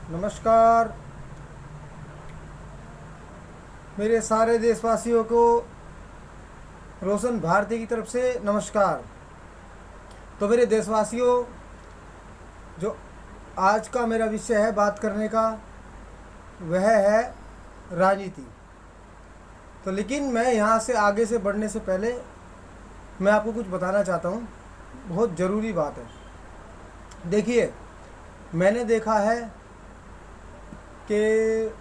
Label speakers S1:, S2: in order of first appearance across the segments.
S1: नमस्कार मेरे सारे देशवासियों को। रोशन भारती की तरफ से नमस्कार। तो मेरे देशवासियों, जो आज का मेरा विषय है बात करने का, वह है राजनीति। तो लेकिन मैं यहाँ से आगे से बढ़ने से पहले मैं आपको कुछ बताना चाहता हूँ। बहुत ज़रूरी बात है। देखिए, मैंने देखा है कि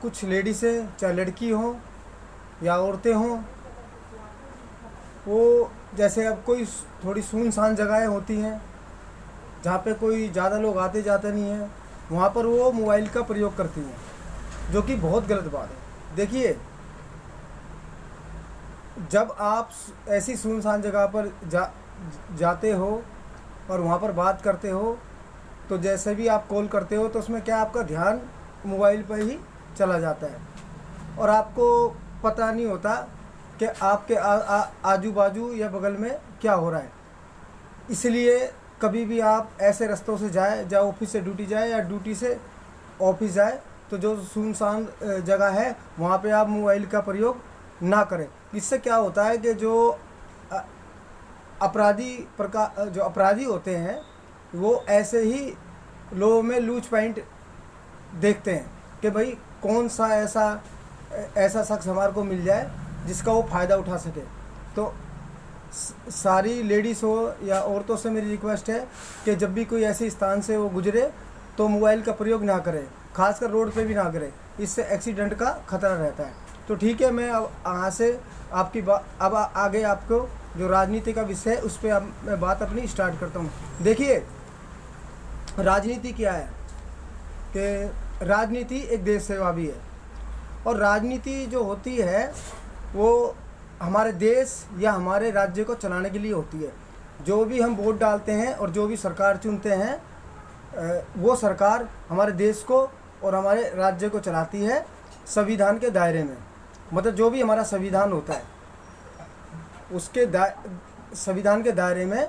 S1: कुछ लेडीज़ें, चाहे लड़की हों या औरतें हों, वो जैसे अब कोई थोड़ी सुनसान जगहें होती हैं जहाँ पे कोई ज़्यादा लोग आते जाते नहीं हैं, वहाँ पर वो मोबाइल का प्रयोग करती हैं, जो कि बहुत गलत बात है। देखिए, जब आप ऐसी सुनसान जगह पर जाते हो और वहाँ पर बात करते हो, तो जैसे भी आप कॉल करते हो तो उसमें क्या आपका ध्यान मोबाइल पर ही चला जाता है और आपको पता नहीं होता कि आपके आजू बाजू या बगल में क्या हो रहा है। इसलिए कभी भी आप ऐसे रास्तों से जाए, या ऑफिस से ड्यूटी जाए या ड्यूटी से ऑफिस जाए, तो जो सुनसान जगह है वहाँ पे आप मोबाइल का प्रयोग ना करें। इससे क्या होता है कि जो अपराधी होते हैं, वो ऐसे ही लोगों में लूज पॉइंट देखते हैं कि भाई कौन सा ऐसा शख्स हमारे को मिल जाए जिसका वो फ़ायदा उठा सके। तो सारी लेडीज़ हो या औरतों से मेरी रिक्वेस्ट है कि जब भी कोई ऐसे स्थान से वो गुजरे तो मोबाइल का प्रयोग ना करें, खासकर रोड पे भी ना करें। इससे एक्सीडेंट का खतरा रहता है। तो ठीक है, मैं अब यहाँ से आपकी अब आगे आपको जो राजनीति का विषय है उस पर अब मैं बात अपनी स्टार्ट करता हूँ। देखिए, राजनीति क्या है कि राजनीति एक देश सेवा भी है, और राजनीति जो होती है वो हमारे देश या हमारे राज्य को चलाने के लिए होती है। जो भी हम वोट डालते हैं और जो भी सरकार चुनते हैं, वो सरकार हमारे देश को और हमारे राज्य को चलाती है संविधान के दायरे में। मतलब जो भी हमारा संविधान होता है उसके संविधान के दायरे में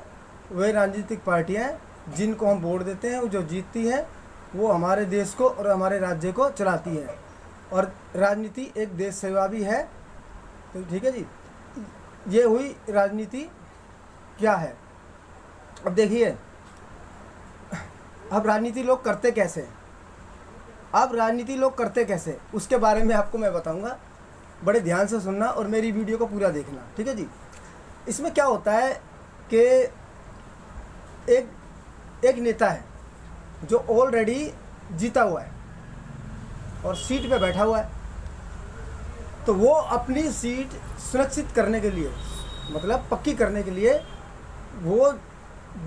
S1: वही राजनीतिक पार्टियां जिनको हम वोट देते हैं, जो जीतती हैं, वो हमारे देश को और हमारे राज्य को चलाती है। और राजनीति एक देश सेवा भी है। तो ठीक है जी, ये हुई राजनीति क्या है। अब देखिए, अब राजनीति लोग करते कैसे, उसके बारे में आपको मैं बताऊंगा। बड़े ध्यान से सुनना और मेरी वीडियो को पूरा देखना, ठीक है जी। इसमें क्या होता है कि एक नेता है जो ऑलरेडी जीता हुआ है और सीट पे बैठा हुआ है, तो वो अपनी सीट सुरक्षित करने के लिए, मतलब पक्की करने के लिए, वो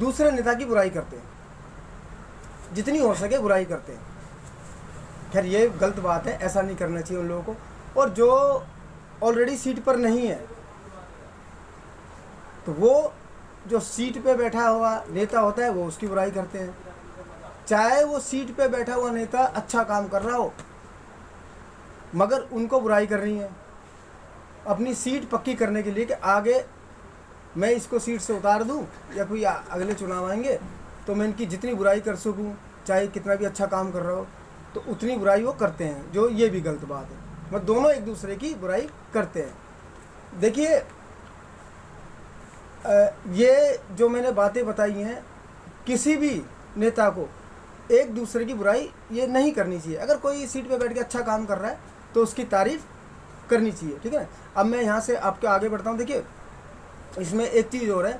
S1: दूसरे नेता की बुराई करते हैं, जितनी हो सके बुराई करते हैं। खैर, ये गलत बात है, ऐसा नहीं करना चाहिए उन लोगों को। और जो ऑलरेडी सीट पर नहीं है, तो वो जो सीट पे बैठा हुआ नेता होता है वो उसकी बुराई करते हैं, चाहे वो सीट पे बैठा हुआ नेता अच्छा काम कर रहा हो, मगर उनको बुराई करनी है अपनी सीट पक्की करने के लिए कि आगे मैं इसको सीट से उतार दूं या कोई अगले चुनाव आएंगे तो मैं इनकी जितनी बुराई कर सकूं, चाहे कितना भी अच्छा काम कर रहा हो, तो उतनी बुराई वो करते हैं। जो ये भी गलत बात है, मतलब दोनों एक दूसरे की बुराई करते हैं। देखिए, ये जो मैंने बातें बताई हैं, किसी भी नेता को एक दूसरे की बुराई ये नहीं करनी चाहिए। अगर कोई सीट पे बैठ के अच्छा काम कर रहा है तो उसकी तारीफ़ करनी चाहिए, ठीक है। अब मैं यहाँ से आपके आगे बढ़ता हूँ। देखिए, इसमें एक चीज़ और है।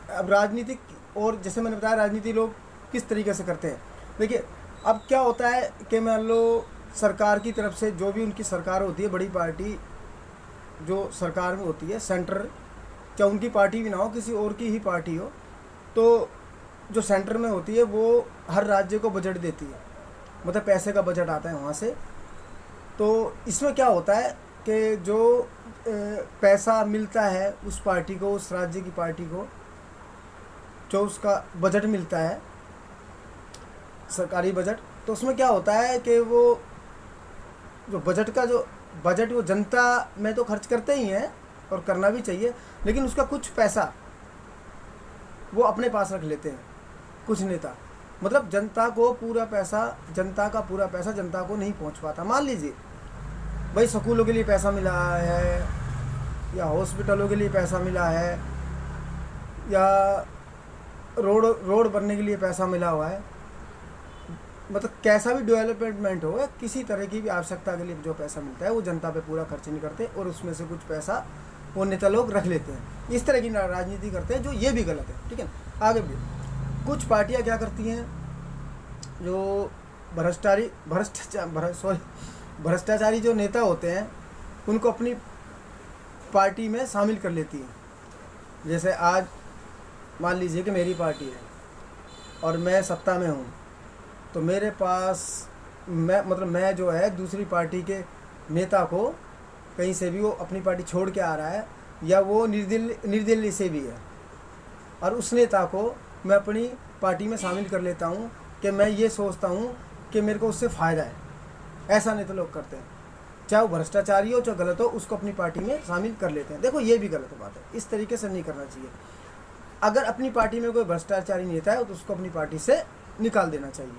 S1: अब राजनीतिक, और जैसे मैंने बताया राजनीति लोग किस तरीके से करते हैं। देखिए, अब क्या होता है कि मान लो सरकार की तरफ से, जो भी उनकी सरकार होती है, बड़ी पार्टी जो सरकार में होती है, सेंटर, चाहे उनकी पार्टी भी ना हो, किसी और की ही पार्टी हो, तो जो सेंटर में होती है वो हर राज्य को बजट देती है, मतलब पैसे का बजट आता है वहाँ से। तो इसमें क्या होता है कि जो पैसा मिलता है उस पार्टी को, उस राज्य की पार्टी को, जो उसका बजट मिलता है, सरकारी बजट, तो उसमें क्या होता है कि वो जो बजट वो जनता में तो खर्च करते ही हैं और करना भी चाहिए, लेकिन उसका कुछ पैसा वो अपने पास रख लेते हैं कुछ नेता। मतलब जनता को पूरा पैसा, जनता का पूरा पैसा जनता को नहीं पहुंच पाता। मान लीजिए भाई स्कूलों के लिए पैसा मिला है, या हॉस्पिटलों के लिए पैसा मिला है, या रोड बनने के लिए पैसा मिला हुआ है, मतलब कैसा भी डेवलपमेंट हो, किसी तरह की भी आवश्यकता के लिए जो पैसा मिलता है वो जनता पे पूरा खर्च नहीं करते, और उसमें से कुछ पैसा वो नेता लोग रख लेते हैं। इस तरह की राजनीति करते हैं, जो ये भी गलत है। ठीक है, आगे भी कुछ पार्टियां क्या करती हैं, जो भ्रष्टाचारी जो नेता होते हैं उनको अपनी पार्टी में शामिल कर लेती हैं। जैसे आज मान लीजिए कि मेरी पार्टी है और मैं सत्ता में हूँ, तो मेरे पास मैं जो है दूसरी पार्टी के नेता को कहीं से भी वो अपनी पार्टी छोड़ के आ रहा है, या वो निर्दलीय से भी है, और उस नेता को मैं अपनी पार्टी में शामिल कर लेता हूँ कि मैं ये सोचता हूँ कि मेरे को उससे फ़ायदा है। ऐसा नेता लोग करते हैं, चाहे वो भ्रष्टाचारी हो चाहे गलत हो, उसको अपनी पार्टी में शामिल कर लेते हैं। देखो ये भी गलत बात है, इस तरीके से नहीं करना चाहिए। अगर अपनी पार्टी में कोई भ्रष्टाचारी नेता है तो उसको अपनी पार्टी से निकाल देना चाहिए,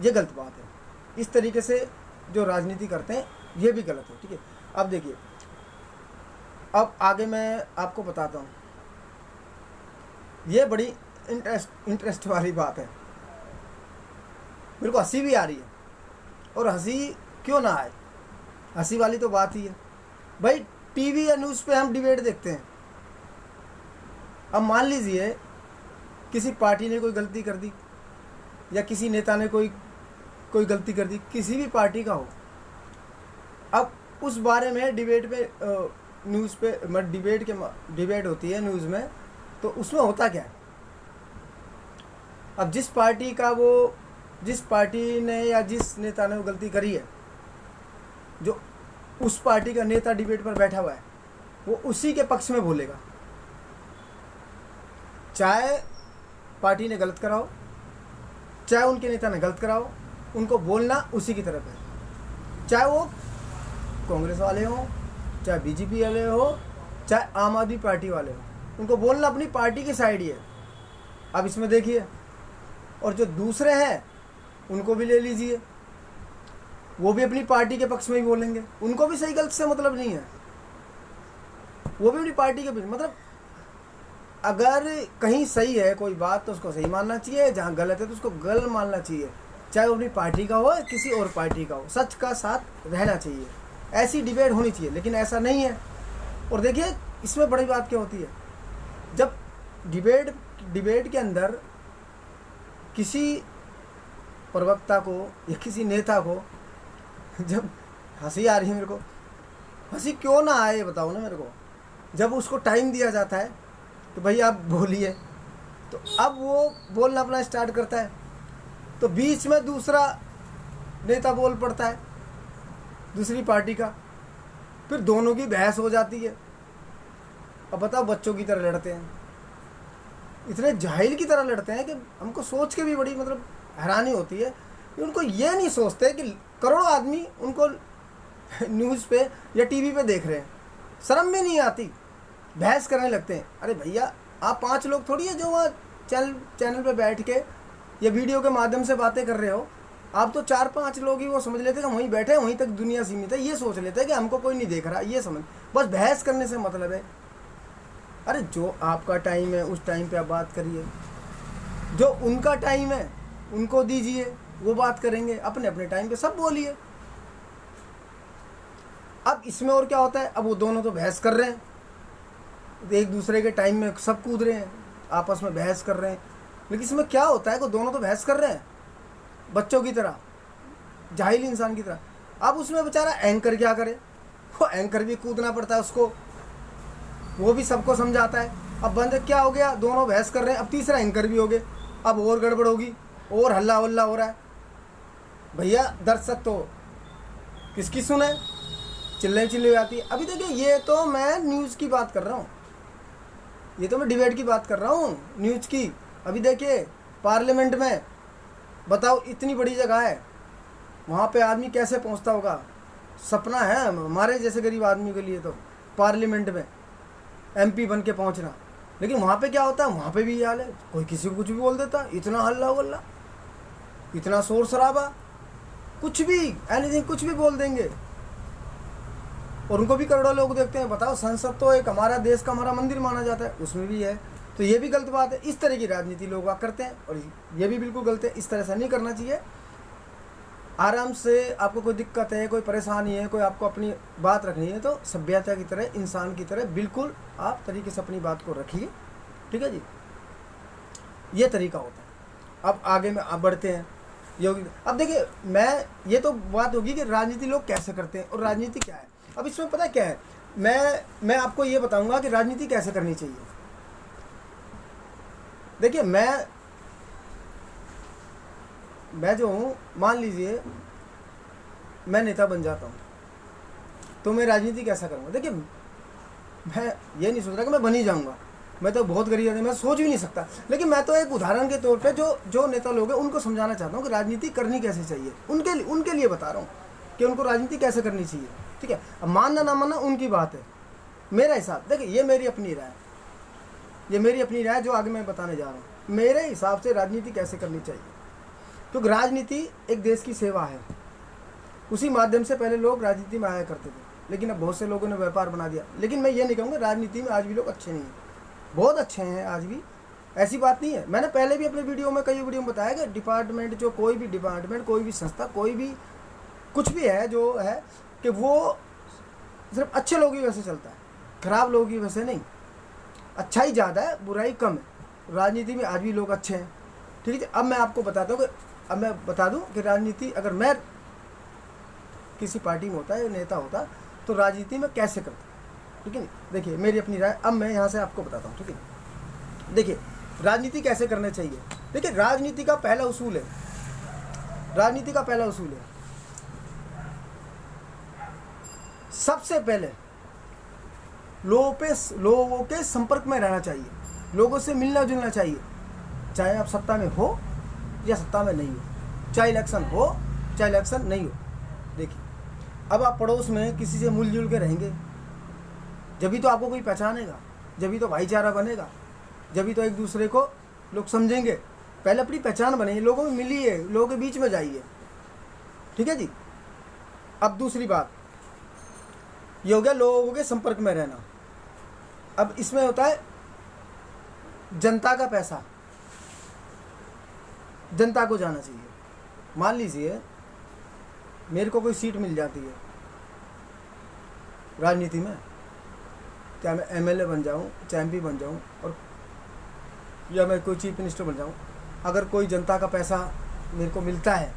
S1: ये गलत बात है। इस तरीके से जो राजनीति करते हैं ये भी गलत है। ठीक है, अब देखिए, अब आगे मैं आपको बताता हूँ, ये बड़ी इंटरेस्ट वाली बात है, मेरे को हंसी भी आ रही है, और हंसी क्यों ना आए, हंसी वाली तो बात ही है। भाई टीवी या न्यूज़ पे हम डिबेट देखते हैं। अब मान लीजिए किसी पार्टी ने कोई गलती कर दी, या किसी नेता ने कोई गलती कर दी, किसी भी पार्टी का हो, अब उस बारे में डिबेट पे न्यूज़ पे डिबेट होती है न्यूज़ में, तो उसमें होता क्या है, अब जिस पार्टी ने या जिस नेता ने वो गलती करी है, जो उस पार्टी का नेता डिबेट पर बैठा हुआ है, वो उसी के पक्ष में बोलेगा, चाहे पार्टी ने गलत करा हो, चाहे उनके नेता ने गलत करा हो, उनको बोलना उसी की तरफ है। चाहे वो कांग्रेस वाले हों, चाहे बीजेपी वाले हो, चाहे आम आदमी पार्टी वाले हो, उनको बोलना अपनी पार्टी की साइड ही है। अब इसमें देखिए, और जो दूसरे हैं उनको भी ले लीजिए, वो भी अपनी पार्टी के पक्ष में ही बोलेंगे, उनको भी सही गलत से मतलब नहीं है, वो भी अपनी पार्टी के मतलब अगर कहीं सही है कोई बात तो उसको सही मानना चाहिए, जहाँ गलत है तो उसको गलत मानना चाहिए, चाहे वो अपनी पार्टी का हो या किसी और पार्टी का हो, सच का साथ रहना चाहिए। ऐसी डिबेट होनी चाहिए, लेकिन ऐसा नहीं है। और देखिए इसमें बड़ी बात क्या होती है, जब डिबेट के अंदर किसी प्रवक्ता को या किसी नेता को, जब हंसी आ रही है मेरे को, हंसी क्यों ना आए बताओ ना मेरे को, जब उसको टाइम दिया जाता है तो भाई आप बोलिए, तो अब वो बोलना अपना स्टार्ट करता है, तो बीच में दूसरा नेता बोल पड़ता है दूसरी पार्टी का, फिर दोनों की बहस हो जाती है। अब बताओ, बच्चों की तरह लड़ते हैं, इतने जाहिल की तरह लड़ते हैं कि हमको सोच के भी बड़ी हैरानी होती है कि उनको ये नहीं सोचते कि करोड़ों आदमी उनको न्यूज़ पे या टीवी पे देख रहे हैं, शर्म भी नहीं आती, बहस करने लगते हैं। अरे भैया, आप 5 लोग थोड़ी है जो वहाँ चैनल पे बैठ के या वीडियो के माध्यम से बातें कर रहे हो, आप तो 4-5 लोग ही वो समझ लेते हैं कि वहीं बैठे, वहीं तक दुनिया सीमित है, ये सोच लेते हैं कि हमको कोई नहीं देख रहा, ये समझ, बस बहस करने से मतलब है। अरे जो आपका टाइम है उस टाइम पे आप बात करिए, जो उनका टाइम है उनको दीजिए, वो बात करेंगे, अपने अपने टाइम पे सब बोलिए। अब इसमें और क्या होता है, अब वो दोनों तो बहस कर रहे हैं, एक दूसरे के टाइम में सब कूद रहे हैं, आपस में बहस कर रहे हैं, लेकिन इसमें क्या होता है कि दोनों तो बहस कर रहे हैं बच्चों की तरह, जाहिल इंसान की तरह। अब उसमें बेचारा एंकर क्या करे, वो एंकर भी कूदना पड़ता है उसको, वो भी सबको समझाता है। अब बंद क्या हो गया, दोनों बहस कर रहे हैं, अब तीसरा एंकर भी हो गए, अब और गड़बड़ होगी, और हल्ला वल्ला हो रहा है। भैया दर्शक तो किसकी सुने, चिल्ले आती है। अभी देखिए, ये तो मैं न्यूज़ की बात कर रहा हूँ, ये तो मैं डिबेट की बात कर रहा हूँ न्यूज़ की। अभी देखिए पार्लियामेंट में, बताओ इतनी बड़ी जगह है, वहाँ पे आदमी कैसे पहुँचता होगा, सपना है हमारे जैसे गरीब आदमी के लिए तो पार्लियामेंट में MP बन के पहुँचना। लेकिन वहाँ पे क्या होता है, वहाँ पे भी ये हाल है, कोई किसी को कुछ भी बोल देता, इतना हल्ला वल्ला, इतना शोर शराबा, कुछ भी एनीथिंग कुछ भी बोल देंगे, और उनको भी करोड़ों लोग देखते हैं। बताओ, संसद तो एक हमारा देश का हमारा मंदिर माना जाता है, उसमें भी है, तो ये भी गलत बात है। इस तरह की राजनीति लोग करते हैं और ये भी बिल्कुल गलत है। इस तरह से नहीं करना चाहिए। आराम से, आपको कोई दिक्कत है, कोई परेशानी है, कोई आपको अपनी बात रखनी है, तो सभ्यता की तरह, इंसान की तरह बिल्कुल आप तरीके से अपनी बात को रखिए, ठीक है जी। ये तरीका होता है। अब आगे में आप बढ़ते हैं योगी। अब देखिए, ये तो बात होगी कि राजनीति लोग कैसे करते हैं और राजनीति क्या है। अब इसमें पता क्या है, मैं आपको ये बताऊंगा कि राजनीति कैसे करनी चाहिए। देखिए, मैं जो हूँ, मान लीजिए मैं नेता बन जाता हूँ, तो मैं राजनीति कैसा करूँगा। देखिए, मैं ये नहीं सोच रहा कि मैं बन ही जाऊँगा, मैं तो बहुत गरीब आदमी, मैं सोच भी नहीं सकता। लेकिन मैं तो एक उदाहरण के तौर पे जो नेता लोग हैं उनको समझाना चाहता हूँ कि राजनीति करनी कैसे चाहिए। उनके लिए बता रहा हूँ कि उनको राजनीति कैसे करनी चाहिए, ठीक है। अब मानना ना मानना उनकी बात है। मेरा हिसाब, देखिए, ये मेरी अपनी राय जो आगे मैं बताने जा रहा हूँ। मेरे हिसाब से राजनीति कैसे करनी चाहिए, क्योंकि राजनीति एक देश की सेवा है। उसी माध्यम से पहले लोग राजनीति में आया करते थे, लेकिन अब बहुत से लोगों ने व्यापार बना दिया। लेकिन मैं ये नहीं कहूँगा राजनीति में आज भी लोग अच्छे नहीं हैं, बहुत अच्छे हैं आज भी, ऐसी बात नहीं है। मैंने पहले भी अपने वीडियो में, कई वीडियो में बताया कि डिपार्टमेंट, जो कोई भी डिपार्टमेंट, कोई भी संस्था, कोई भी कुछ भी है जो है, कि वो सिर्फ अच्छे लोगों की वजह से चलता है, खराब लोगों की वजह से नहीं। अच्छाई ज़्यादा है, बुराई कम है। राजनीति में आज भी लोग अच्छे हैं, ठीक है। अब मैं आपको बताता हूँ कि, अब मैं बता दूँ कि राजनीति, अगर मैं किसी पार्टी में होता है, नेता होता, तो राजनीति में कैसे करता, ठीक है। देखिए, मेरी अपनी राय अब मैं यहाँ से आपको बताता हूँ, ठीक है। देखिए, राजनीति कैसे करना चाहिए। देखिए, राजनीति का पहला उसूल है, सबसे पहले लोगों के संपर्क में रहना चाहिए, लोगों से मिलना जुलना चाहिए, चाहे आप सत्ता में हो या सत्ता में नहीं हो, चाहे इलेक्शन हो चाहे इलेक्शन नहीं हो। देखिए, अब आप पड़ोस में किसी से मिलजुल के रहेंगे, जभी तो आपको कोई पहचानेगा, जभी तो भाईचारा बनेगा, जभी तो एक दूसरे को लोग समझेंगे। पहले अपनी पहचान बनेगी, लोगों में मिलिए, लोगों के बीच में जाइए, ठीक है जी। अब दूसरी बात ये हो गया लोगों के संपर्क में रहना। अब इसमें होता है जनता का पैसा जनता को जाना चाहिए। मान लीजिए मेरे को कोई सीट मिल जाती है राजनीति में, चाहे मैं एमएलए बन जाऊं, चाहे एमपी बन जाऊं, और या मैं कोई चीफ मिनिस्टर बन जाऊं, अगर कोई जनता का पैसा मेरे को मिलता है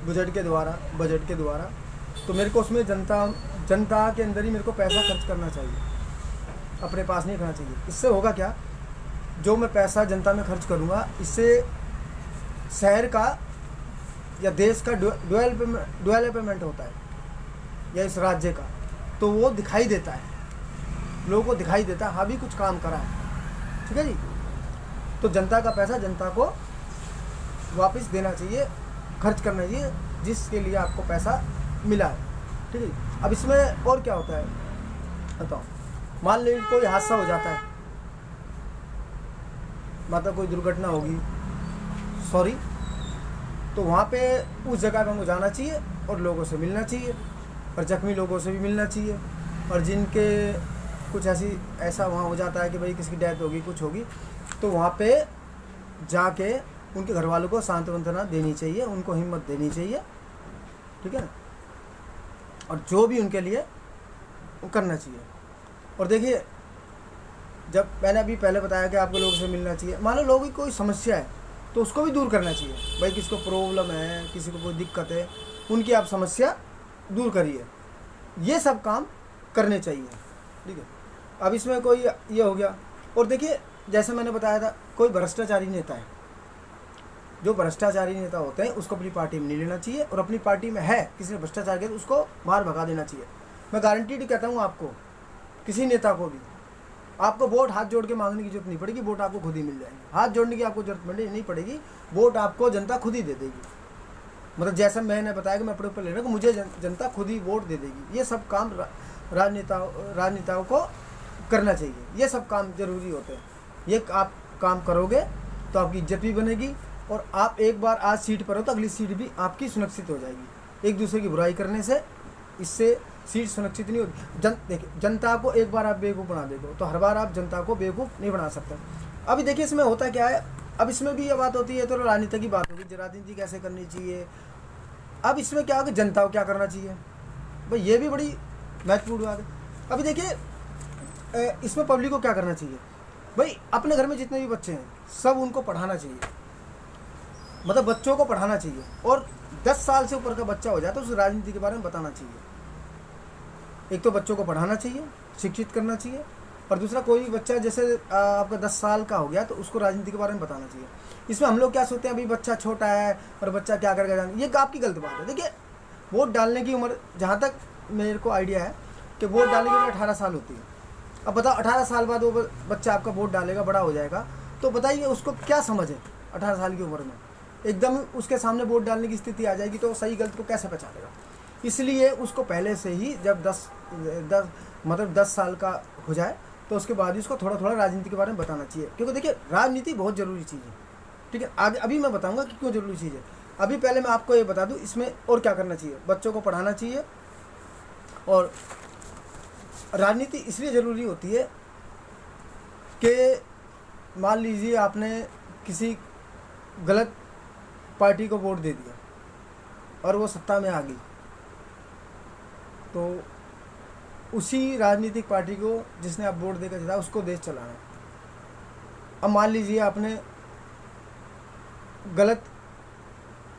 S1: बजट के द्वारा, तो मेरे को उसमें जनता के अंदर ही मेरे को पैसा खर्च करना चाहिए, अपने पास नहीं रखना चाहिए। इससे होगा क्या, जो मैं पैसा जनता में खर्च करूँगा, इससे शहर का या देश का डेवलपमेंट होता है, या इस राज्य का, तो वो दिखाई देता है, लोगों को दिखाई देता है, हाँ भी कुछ काम करा है, ठीक है जी। तो जनता का पैसा जनता को वापस देना चाहिए, खर्च करना चाहिए, जिसके लिए आपको पैसा मिला है, ठीक है। अब इसमें और क्या होता है बताओ, मान लीजिए कोई हादसा हो जाता है, मतलब कोई दुर्घटना होगी, तो वहाँ पे उस जगह पे हमको जाना चाहिए और लोगों से मिलना चाहिए, और जख्मी लोगों से भी मिलना चाहिए, और जिनके कुछ ऐसा वहाँ हो जाता है कि भाई किसी की डेथ होगी, कुछ होगी, तो वहाँ पे जाके उनके घर वालों को सांत्वना देनी चाहिए, उनको हिम्मत देनी चाहिए, ठीक है ना, और जो भी उनके लिए वो करना चाहिए। और देखिए, जब मैंने अभी पहले बताया कि आपको लोगों से मिलना चाहिए, मान लो लोगों की कोई समस्या है तो उसको भी दूर करना चाहिए। भाई किसी को प्रॉब्लम है, किसी को कोई दिक्कत है, उनकी आप समस्या दूर करिए, ये सब काम करने चाहिए, ठीक है। अब इसमें कोई ये हो गया। और देखिए, जैसे मैंने बताया था, कोई भ्रष्टाचारी नेता है, जो भ्रष्टाचारी नेता होते हैं उसको अपनी पार्टी में नहीं लेना चाहिए, और अपनी पार्टी में है किसी ने भ्रष्टाचार किया तो उसको बाहर भगा देना चाहिए। मैं गारंटीड कहता हूँ आपको, किसी नेता को भी आपको वोट हाथ जोड़ के मांगने की जरूरत नहीं पड़ेगी, वोट आपको खुद ही मिल जाएंगे, हाथ जोड़ने की आपको जरूरत नहीं पड़ेगी, वोट आपको जनता खुद ही दे देगी। मतलब जैसा मैंने बताया कि मैं अपने ऊपर ले रहा हूँ कि मुझे जनता खुद ही वोट दे देगी। ये सब काम राजनेताओं को करना चाहिए। ये सब काम ज़रूरी होते हैं। ये आप काम करोगे तो आपकी इज्जत भी बनेगी, और आप एक बार आज सीट पर हो तो अगली सीट भी आपकी सुनिश्चित हो जाएगी। एक दूसरे की बुराई करने से इससे सीट सुनिश्चित नहीं होगी। देखिए, जनता को एक बार आप बेवकूफ़ बना देते हो तो हर बार आप जनता को बेवकूफ़ नहीं बना सकते। अभी देखिए इसमें होता क्या है, अब इसमें भी ये बात होती है, तो राजनीति की बात होगी, राजनीति कैसे करनी चाहिए। अब इसमें क्या होगा, जनता को क्या करना चाहिए भाई, ये भी बड़ी महत्वपूर्ण बात है। अभी देखिए इसमें पब्लिक को क्या करना चाहिए भाई, अपने घर में जितने भी बच्चे हैं सब उनको पढ़ाना चाहिए, मतलब बच्चों को पढ़ाना चाहिए, और 10 साल से ऊपर का बच्चा हो जाए तो उस राजनीति के बारे में बताना चाहिए। एक तो बच्चों को पढ़ाना चाहिए, शिक्षित करना चाहिए, और दूसरा कोई भी बच्चा जैसे आपका 10 साल का हो गया तो उसको राजनीति के बारे में बताना चाहिए। इसमें हम लोग क्या सोचते हैं, अभी बच्चा छोटा है और बच्चा क्या करेगा जाने, ये आपकी गलत बात है। देखिए वोट डालने की उम्र, जहाँ तक मेरे को आइडिया है कि वोट डालने की उम्र 18 साल होती है। अब बताओ 18 साल बाद वो बच्चा आपका वोट डालेगा, बड़ा हो जाएगा, तो बताइए उसको क्या समझ है 18 साल की उम्र में, एकदम उसके सामने वोट डालने की स्थिति आ जाएगी तो सही गलत को कैसे पहचानेगा। इसलिए उसको पहले से ही जब 10 साल का हो जाए तो उसके बाद ही उसको थोड़ा थोड़ा राजनीति के बारे में बताना चाहिए, क्योंकि देखिए राजनीति बहुत ज़रूरी चीज़ है। ठीक है, आगे अभी मैं बताऊंगा कि क्यों ज़रूरी चीज़ है। अभी पहले मैं आपको ये बता दूं इसमें और क्या करना चाहिए। बच्चों को पढ़ाना चाहिए, और राजनीति इसलिए ज़रूरी होती है कि मान लीजिए आपने किसी गलत पार्टी को वोट दे दिया और वो सत्ता में आ गई, तो उसी राजनीतिक पार्टी को जिसने आप वोट देकर जिताया उसको देश चलाना है। अब मान लीजिए आपने गलत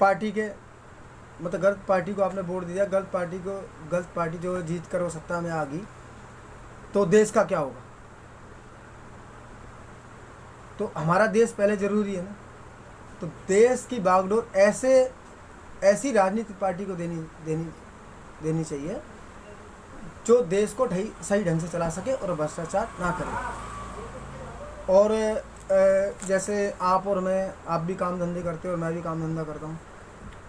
S1: पार्टी के, मतलब गलत पार्टी को आपने वोट दिया, गलत पार्टी जो जीत कर वो सत्ता में आ गई, तो देश का क्या होगा। तो हमारा देश पहले ज़रूरी है ना, तो देश की बागडोर ऐसी राजनीतिक पार्टी को देनी चाहिए जो देश को सही ढंग से चला सके और भ्रष्टाचार ना करे। और जैसे आप और मैं, आप भी काम धंधे करते हो और मैं भी काम धंधा करता हूँ,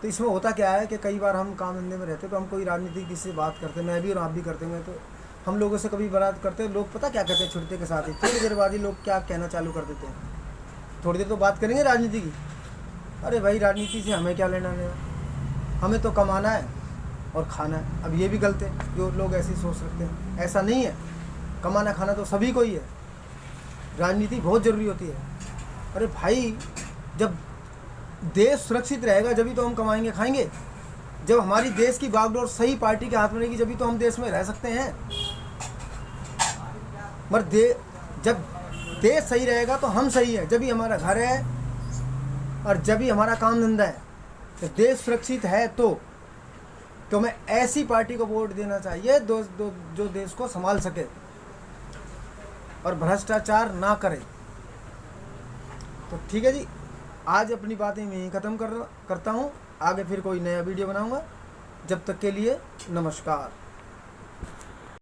S1: तो इसमें होता क्या है कि कई बार हम काम धंधे में रहते तो हम कोई राजनीति किसी से बात करते, मैं भी और आप भी करते हैं, तो हम लोगों से कभी बात करते, लोग पता क्या कहते हैं छुट्टी के साथ ही, थोड़ी देर बाद ही लोग क्या कहना चालू कर देते हैं, थोड़ी देर तो बात करेंगे राजनीति की, अरे भाई राजनीति से हमें क्या लेना देना, हमें तो कमाना है और खाना है। अब ये भी गलत है, जो लोग ऐसे ही सोच सकते हैं, ऐसा नहीं है, कमाना खाना तो सभी को ही है, राजनीति बहुत ज़रूरी होती है। अरे भाई जब देश सुरक्षित रहेगा जभी तो हम कमाएंगे खाएंगे, जब हमारी देश की बागडोर सही पार्टी के हाथ में रहेगी जभी तो हम देश में रह सकते हैं। मगर जब देश सही रहेगा तो हम सही है, जब भी हमारा घर है और जब भी हमारा काम धंधा है, तो देश सुरक्षित है तो मैं ऐसी पार्टी को वोट देना चाहिए जो देश को संभाल सके और भ्रष्टाचार ना करे। तो ठीक है जी, आज अपनी बातें मैं यहीं ख़त्म करता हूँ, आगे फिर कोई नया वीडियो बनाऊँगा। जब तक के लिए नमस्कार।